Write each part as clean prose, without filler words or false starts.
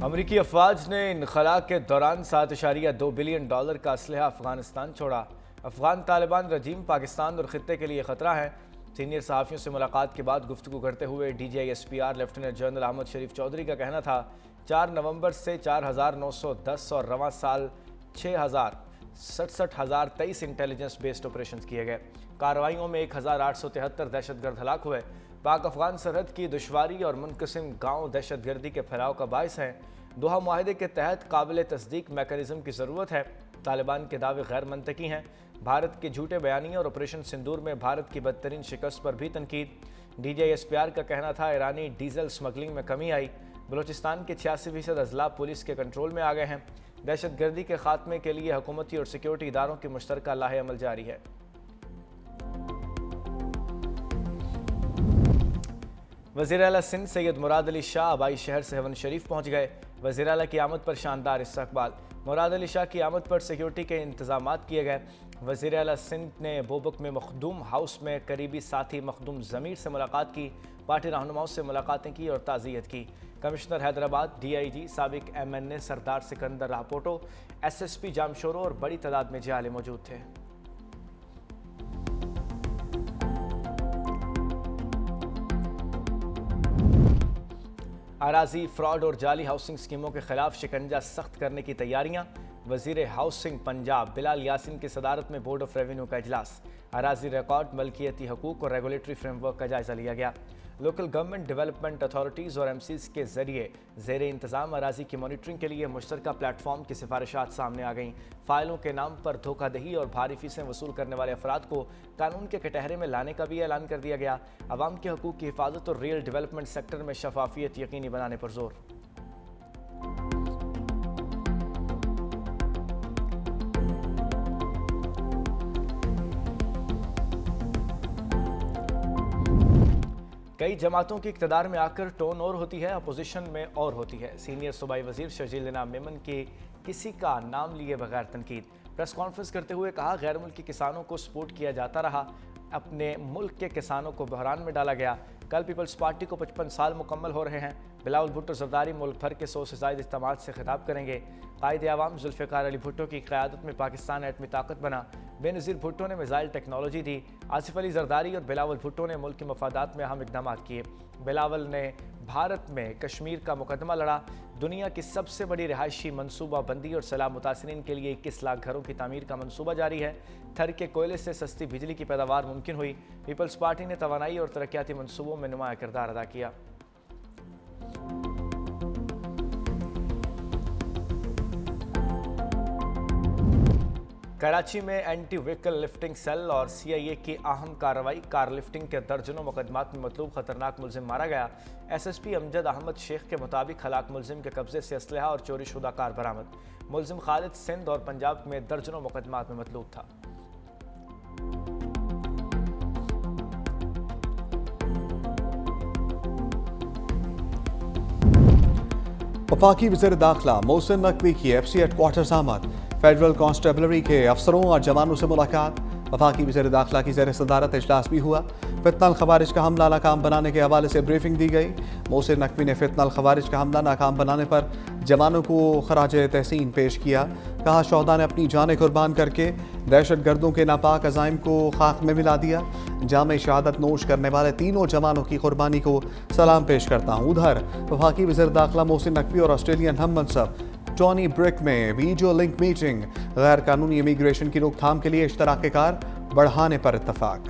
अमरीकी अफवाज ने इनखला के दौरान $7.2 बिलियन का असलहा अफगानिस्तान छोड़ा। अफगान तालिबान रजीम पाकिस्तान और खित्ते के लिए ख़तरा है। सीनियर सहाफ़ियों से मुलाकात के बाद गुफ्तगू करते हुए DGISPR लेफ्टिनेंट जनरल अहमद शरीफ चौधरी का कहना था 4 नवंबर से 4,910 और रवां साल 67,023 इंटेलिजेंस बेस्ड ऑपरेशन किए गए। कार्रवाइयों में 1,873 दहशतगर्द हलाक हुए। पाक अफगान सरहद की दुश्वारी और मुनक़सिम गाँव दहशतगर्दी के फैलाव का बायस है। दोहा मुआहदे के तहत काबिल तस्दीक मैकेनिज़्म की ज़रूरत है। तालिबान के दावे गैर मंतकी हैं। भारत के झूठे बयानियों और ऑपरेशन सिंदूर में भारत की बदतरीन शिकस्त पर भी तनकीद। DGISPR का कहना था ईरानी डीजल स्मगलिंग में कमी आई। बलूचिस्तान के 86% अजला पुलिस के कंट्रोल में आ गए हैं। दहशतगर्दी के खात्मे के लिए हुकूमती और सिक्योरिटी इदारों की मुश्तरका लाहे अमल जारी है। वज़ीर आला सिंध सैयद मुराद अली शाह आबाई शहर से हेवन शरीफ पहुँच गए। वज़ीर आला की आमद पर शानदार इस्तकबाल। मुराद अली शाह की आमद पर सिक्योरिटी के इंतजामात किए गए। वज़ीर आला सिंध ने बोबक में मखदूम हाउस में करीबी साथी मखदूम ज़मीर से मुलाकात की। पार्टी रहनुमाओं से मुलाकातें की और ताज़ियत की। कमिश्नर हैदराबाद DIG साबिक MNA सरदार सिकंदर रापोटो, SSP जामशोरो और बड़ी तादाद में जाले मौजूद थे। अराजी फ्रॉड और जाली हाउसिंग स्कीमों के खिलाफ शिकंजा सख्त करने की तैयारियां। वजीर हाउसिंग पंजाब बिलाल यासिन की सदारत में बोर्ड ऑफ रेवेन्यू का इजलास। अराजी रिकॉर्ड, मलकियती हकूक और रेगुलेटरी फ्रेमवर्क का जायजा लिया गया। लोकल गवर्नमेंट डेवलपमेंट अथॉरिटीज़ और MCs के जरिए ज़ेर इंतज़ाम अराजी की मॉनिटरिंग के लिए मुश्तरका प्लेटफॉर्म की सिफारिशात सामने आ गईं। फ़ाइलों के नाम पर धोखादही और भारी फीसें वसूल करने वाले अफराद को कानून के कटहरे में लाने का भी ऐलान कर दिया गया। अवाम के हकूक़ की हिफाजत और रियल डेवलपमेंट सेक्टर में शफाफियत यकीनी बनाने पर जोर। कई जमातों की इक़्तिदार में आकर टोन और होती है, अपोजिशन में और होती है। सीनियर सूबाई वजीर शर्जील इनाम मेमन के किसी का नाम लिए बगैर तनकीद। प्रेस कॉन्फ्रेंस करते हुए कहा गैर मुल्की किसानों को सपोर्ट किया जाता रहा, अपने मुल्क के किसानों को बहरान में डाला गया। कल पीपल्स पार्टी को 55 साल मुकम्मल हो रहे हैं। बिलावल भुट्टो ज़रदारी मुल्क भर के 100 से ज़ायद इज्तिमात से खिताब करेंगे। कायदे आवाम जुल्फ़िकार अली भुट्टो की क़यादत में पाकिस्तान एटमी ताकत बना। बेनज़ीर भुट्टो ने मिसाइल टेक्नोलॉजी दी। आसिफ अली ज़रदारी और बिलावल भुट्टो ने मुल्क के मफादात में अहम इक़दाम किए। बिलावल ने भारत में कश्मीर का मुकदमा लड़ा। दुनिया की सबसे बड़ी रिहायशी मनसूबा बंदी और सैलाब मुतासिरीन के लिए 21 लाख घरों की तामीर का मनसूबा जारी है। थर के कोयले से सस्ती बिजली की पैदावार मुमकिन हुई। पीपल्स पार्टी ने तवानाई और तरक्याती मनसूबों में नुमाया किरदार अदा किया। कराची में एंटी व्हीकल लिफ्टिंग सेल और CIA की अहम कार्रवाई। कार लिफ्टिंग के दर्जनों मुकदमात में मतलूब खतरनाक मुलजिम मारा गया। SSP अमजद अहमद शेख के मुताबिक हलाक मुलजिम के कब्जे से असलहा और चोरी शुदा कार बरामद। मुलजिम खालिद सिंध और पंजाब में दर्जनों मुकदमात में मतलूब था। वफाकी वज़ीर दाखिला मोहसिन नकवी की FC हेडक्वार्टर्स आमद। फेडरल कांस्टेबलरी के अफसरों और जवानों से मुलाकात। वफाकी वज़ीर दाखिला की ज़ेर सदारत इजलास भी हुआ। फितनल खवारिज का हमला नाकाम बनाने के हवाले से ब्रीफिंग दी गई। मोहसिन नकवी ने फितनल खवारिज का हमला नाकाम बनाने पर जवानों को खराज तहसीन पेश किया। कहा शोहदा ने अपनी जानें कुर्बान करके दहशतगर्दों के नापाक अज़ाइम को खाक में मिला दिया। जामे शहादत नोश करने वाले तीनों जवानों की कुर्बानी को सलाम पेश करता हूँ। उधर वफाकी वज़ीर दाखिला मोहसिन नकवी और ऑस्ट्रेलियन हम मनसब टॉनी ब्रिक में वीडियो लिंक मीटिंग। गैर कानूनी इमिग्रेशन की रोकथाम के लिए इश्तराक कार बढ़ाने पर इत्तफाक।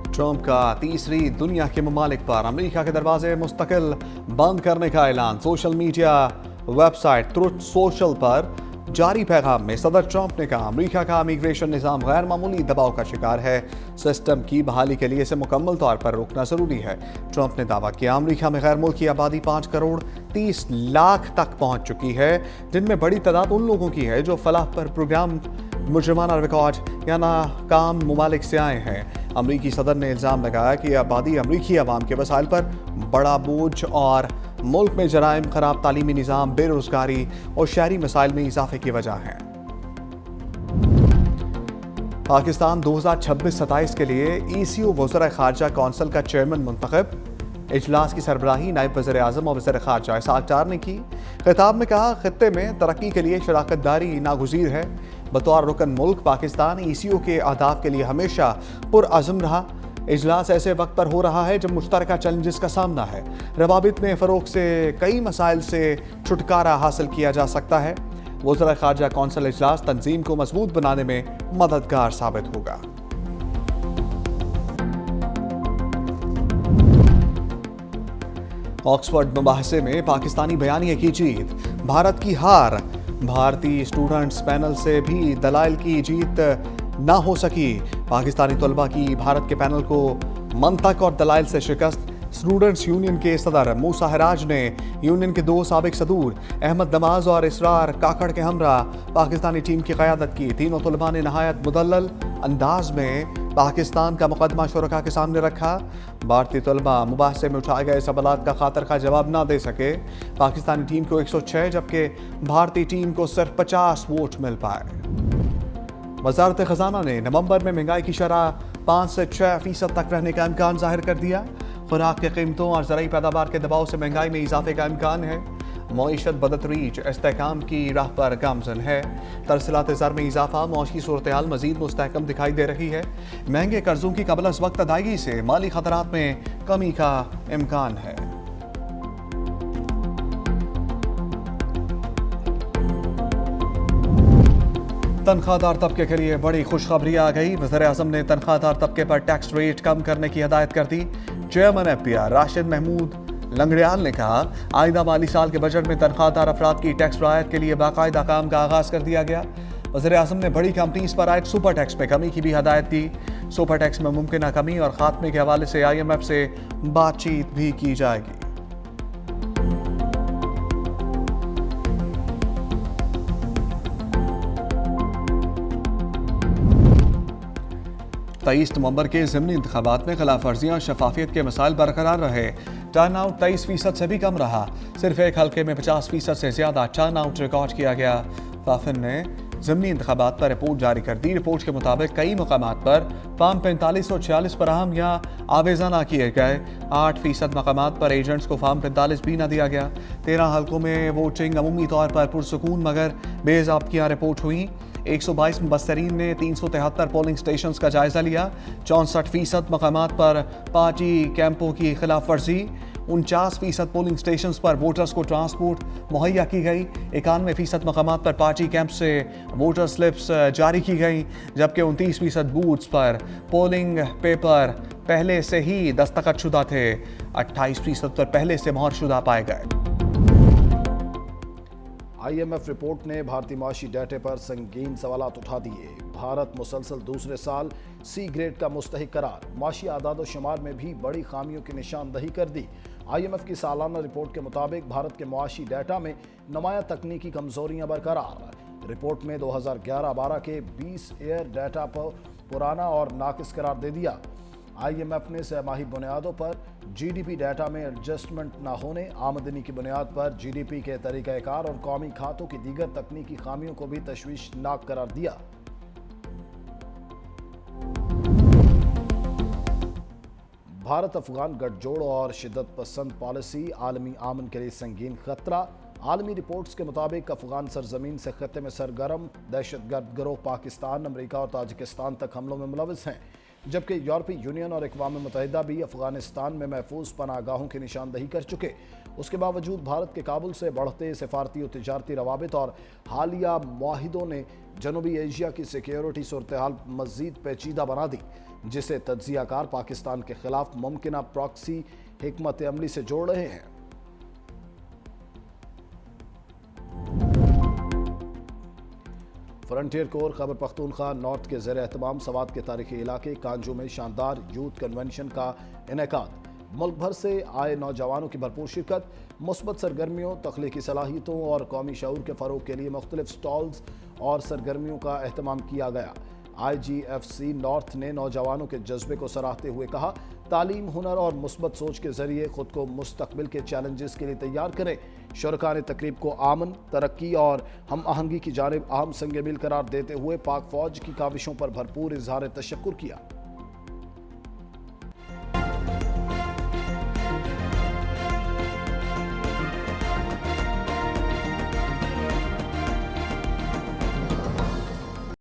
ट्रंप का तीसरी दुनिया के ममालिक पर अमेरिका के दरवाजे मुस्तकिल बंद करने का ऐलान। Social media website truth social पर जारी पैगाम में सदर ट्रंप ने कहा अमेरिका का इमिग्रेशन निज़ाम गैर मामूली दबाव का शिकार है। सिस्टम की बहाली के लिए इसे मुकम्मल तौर पर रोकना ज़रूरी है। ट्रंप ने दावा किया अमेरिका में गैर मुल्की आबादी 5 करोड़ 30 लाख तक पहुंच चुकी है, जिनमें बड़ी तादाद उन लोगों की है जो फलाह पर प्रोग्राम मुजरमाना रिकॉर्ड या नाकाम ममालिक से आए हैं। अमरीकी सदर ने इल्ज़ाम लगाया कि आबादी अमरीकी अवाम के वसाइल पर बड़ा बोझ और मुल्क में जराइम, खराब तालीमी निज़ाम, बेरोज़गारी और शहरी मसाइल में इजाफे की वजह है। पाकिस्तान 2026-27 के लिए ECU वज़ीर ख़ारजा कौंसिल का चेयरमैन मुंतखब। इजलास की सरबराही नायब वज़ीर आज़म और वज़ीर ख़ारजा इसहाक़ डार ने की। खिताब में कहा, खित्ते में तरक्की के लिए शराकत दारी नागुज़ीर है। बतौर रुकन मुल्क पाकिस्तान ECU के अहदाफ के लिए हमेशा पुरअज़्म रहा। इजलास ऐसे वक्त पर हो रहा है जब मुश्तरका चैलेंजेस का सामना है। रवाबित में फ़रोग़ से कई मसाइल से छुटकारा हासिल किया जा सकता है। वज़ीर ख़ारजा कौंसिल इजलास तंजीम को मजबूत बनाने में मददगार साबित होगा। ऑक्सफोर्ड मुबाहसे में पाकिस्तानी बयानिए की जीत, भारत की हार। भारतीय स्टूडेंट्स पैनल से भी दलाइल की जीत ना हो सकी। पाकिस्तानी तलबा की भारत के पैनल को मंतक और दलाइल से शिकस्त। स्टूडेंट्स यूनियन के सदर मूसा हराज ने यूनियन के 2 साबिक सदूर अहमद नमाज और इसरार काकड़ के हमरा पाकिस्तानी टीम की क़यादत की। तीनों तलबा ने नहायत मुदल्लल अंदाज में पाकिस्तान का मुकदमा शुरका के सामने रखा। भारतीय तलबा मुबाहसे में उठाए गए सवालात का खातर खा जवाब ना दे सके। पाकिस्तानी टीम को 106 जबकि भारतीय टीम को सिर्फ 50 वोट मिल पाए। वज़ारत ख़ज़ाना ने नवंबर में महंगाई की शरह 5 से 6% तक रहने का इम्कान जाहिर कर दिया। खुराक के कीमतों और ज़रूरी पैदावार के दबाव से महंगाई में इजाफे का इम्कान है। मईशत बदतरीज इस्तेहकाम की राह पर गामजन है। तरसीलात ज़र में इजाफा, मौशी सूरत हाल मज़ीद मुस्तहकम दिखाई दे रही है। महंगे कर्जों की कबल अज़ वक्त अदायगी से माली खतरात में कमी का इम्कान है। तनख्वाहदार तबके के लिए बड़ी खुशखबरी आ गई। वज़ीर-ए-आज़म ने तनख्वाहदार तबके पर टैक्स रेट कम करने की हिदायत कर दी। चेयरमैन FPR राशिद महमूद लंगड़ियाल ने कहा, आइंदा माली साल के बजट में तनख्वाहदार अफराद की टैक्स रायत के लिए बाकायदा काम का आगाज़ कर दिया गया। वज़ीर-ए-आज़म ने बड़ी कंपनीज पर आयद सुपर टैक्स में कमी की भी हदायत दी। सुपर टैक्स में मुमकिन कमी और खात्मे के हवाले से IMF से बातचीत भी की जाएगी। तेईस नवंबर के ज़िमनी इंतखाबात में खिलाफ वर्जियाँ शफाफियत के मसाइल बरकरार रहे। टर्न आउट 23% से भी कम रहा। सिर्फ एक हल्के में 50% से ज़्यादा टर्न आउट रिकॉर्ड किया गया। वाफिन ने ज़िमनी इंतखाबात पर रिपोर्ट जारी कर दी। रिपोर्ट के मुताबिक कई मकामात पर फॉर्म 45 और 46 फराहम या आवेज़ा ना किए गए। 8% मकामात पर एजेंट्स को फॉर्म 45 भी ना दिया गया। 13 हल्कों में वोटिंग अमूमी तौर पर पुरसुकून मगर बेज़ाब्तियाँ रिपोर्ट हुई। 122 मुबस्सरीन ने 373 पोलिंग स्टेशंस का जायजा लिया। 64% मकामात पर पार्टी कैंपों की खिलाफ वर्जी। 49% पोलिंग स्टेशंस पर वोटर्स को ट्रांसपोर्ट मुहैया की गई। 91% मकामात पर पार्टी कैंप से वोटर स्लिप्स जारी की गई, जबकि 29% बूथ्स पर पोलिंग पेपर पहले से ही दस्तखतशुदा थे। 28% पर पहले से मोहरशुदा पाए गए। IMF रिपोर्ट ने भारतीय माशी डाटे पर संगीन सवालात उठा दिए। भारत मुसलसल दूसरे साल C ग्रेड का मुस्तहिक करार। माशी आदाद व शुमार में भी बड़ी खामियों की निशानदही कर दी। IMF की सालाना रिपोर्ट के मुताबिक भारत के मुआशी डाटा में नुमाया तकनीकी कमजोरियां बरकरार। रिपोर्ट में 2011-12 के 20 एयर डाटा पर पुराना और नाकिस करार दे दिया। IMF ने सहमाही बुनियादों पर GDP डाटा में एडजस्टमेंट न होने, आमदनी की बुनियाद पर GDP के तरीक़ाकार और कौमी खातों की दीगर तकनीकी खामियों को भी तशवीशनाक करार दिया। भारत अफगान गठजोड़ और शिद्दत पसंद पॉलिसी आलमी आमन के लिए संगीन खतरा। आलमी रिपोर्ट्स के मुताबिक अफगान सरजमीन से खत्ते में सरगर्म दहशतगर्द गिरोह पाकिस्तान, अमरीका और ताजिकिस्तान तक हमलों में मुलविस हैं, जबकि यूरोपीय यूनियन और अक़वाम मुत्तहिदा भी अफगानिस्तान में महफूज पनाहगाहों की निशानदही कर चुके। उसके बावजूद भारत के काबुल से बढ़ते सिफारती और तिजारती रवाबित और हालिया मुआहिदों ने जनूबी एशिया की सिक्योरिटी सूरत हाल मज़ीद पेचीदा बना दी, जिसे तज्ज़ियाकार पाकिस्तान के खिलाफ मुमकिन प्रॉक्सी हिकमत अमली से जोड़ रहे हैं। Frontier core Khyber Pakhtunkhwa north के ज़ेर एहतमाम सवात के तारीखी इलाके कांजू में शानदार यूथ कन्वेंशन का इनेकाद। मुल्क भर से आए नौजवानों की भरपूर शिरकत, मुस्बत सरगर्मियों, तख्लीकी सलाहियतों और कौमी शऊर के फ़रोग के लिए मुख्तलिफ स्टॉल्स और सरगर्मियों का अहतमाम किया गया। IGFC नॉर्थ ने नौजवानों के जज्बे को सराहते हुए कहा, तालीम, हुनर और मुस्बत सोच के जरिए खुद को मुस्तकबिल के चैलेंजेस के लिए तैयार करें। शुरका ने तकरीब को आमन, तरक्की और हम आहंगी की जानिब अहम संग मील करार देते हुए पाक फौज की काविशों पर भरपूर इजहार तशक्कुर किया।